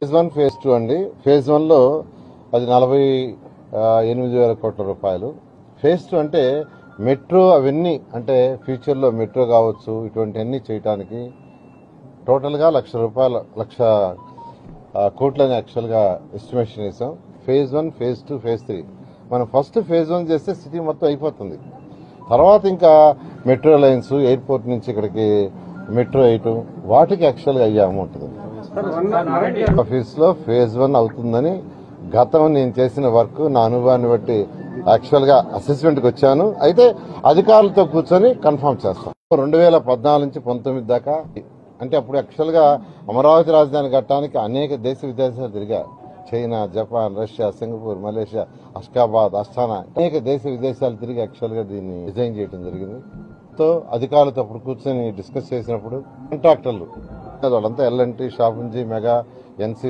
Phase 1 phase 2 అండి. Phase 1 లో అది 48,000 కోట్ల రూపాయలు. ఫేజ్ 2 అంటే మెట్రో అవన్నీ అంటే ఫ్యూచర్ లో మెట్రో కావచ్చు ఇటువంటివన్నీ చేయడానికి టోటల్ గా లక్ష కోట్లని యాక్చువల్ గా ఎస్టిమేషన్ వేసాం. ఫేజ్ 1 ఫేజ్ 2 ఫేజ్ 3 మనం ఫస్ట్ ఫేజ్ 1 చేస్తే సిటీ మొత్తం అయిపోతుంది. తర్వాత ఇంకా మెట్రో లైన్స్ ఎయిర్పోర్ట్ నుంచి ఇక్కడికి మెట్రో వేయటం వాటికి యాక్చువల్ గా అయ్యే అమౌంట్ ఆఫీస్ లో ఫేజ్ 1 అవుతుందని గతం నేను చేసిన వర్క్ నా అనుభవాన్ని బట్టి యాక్చువల్ గా అసెస్మెంట్ కి వచ్చాను. అయితే అధికారులతో కూర్చొని కన్ఫర్మ్ చేస్తాం. 2014 నుంచి 19 దాకా అంటే అప్పుడు యాక్చువల్ గా అమరావతి రాజధాని కట్టడానికి అనేక దేశ విదేశాలు తిరిగా. China, Japan, Russia, Singapore, Malaysia, Ashgabat, Asthana అనేక దేశ విదేశాలు తిరిగి యాక్చువల్ గా దీన్ని డిజైన్ చేయడం జరిగింది. తో అధికారులతో అప్పుడు కూర్చొని డిస్కస్ చేసినప్పుడు కాంట్రాక్టర్లు వాళ్ళంతా ఎల్ఎన్టీ, షాపుంజీ, మెగా, ఎన్సీ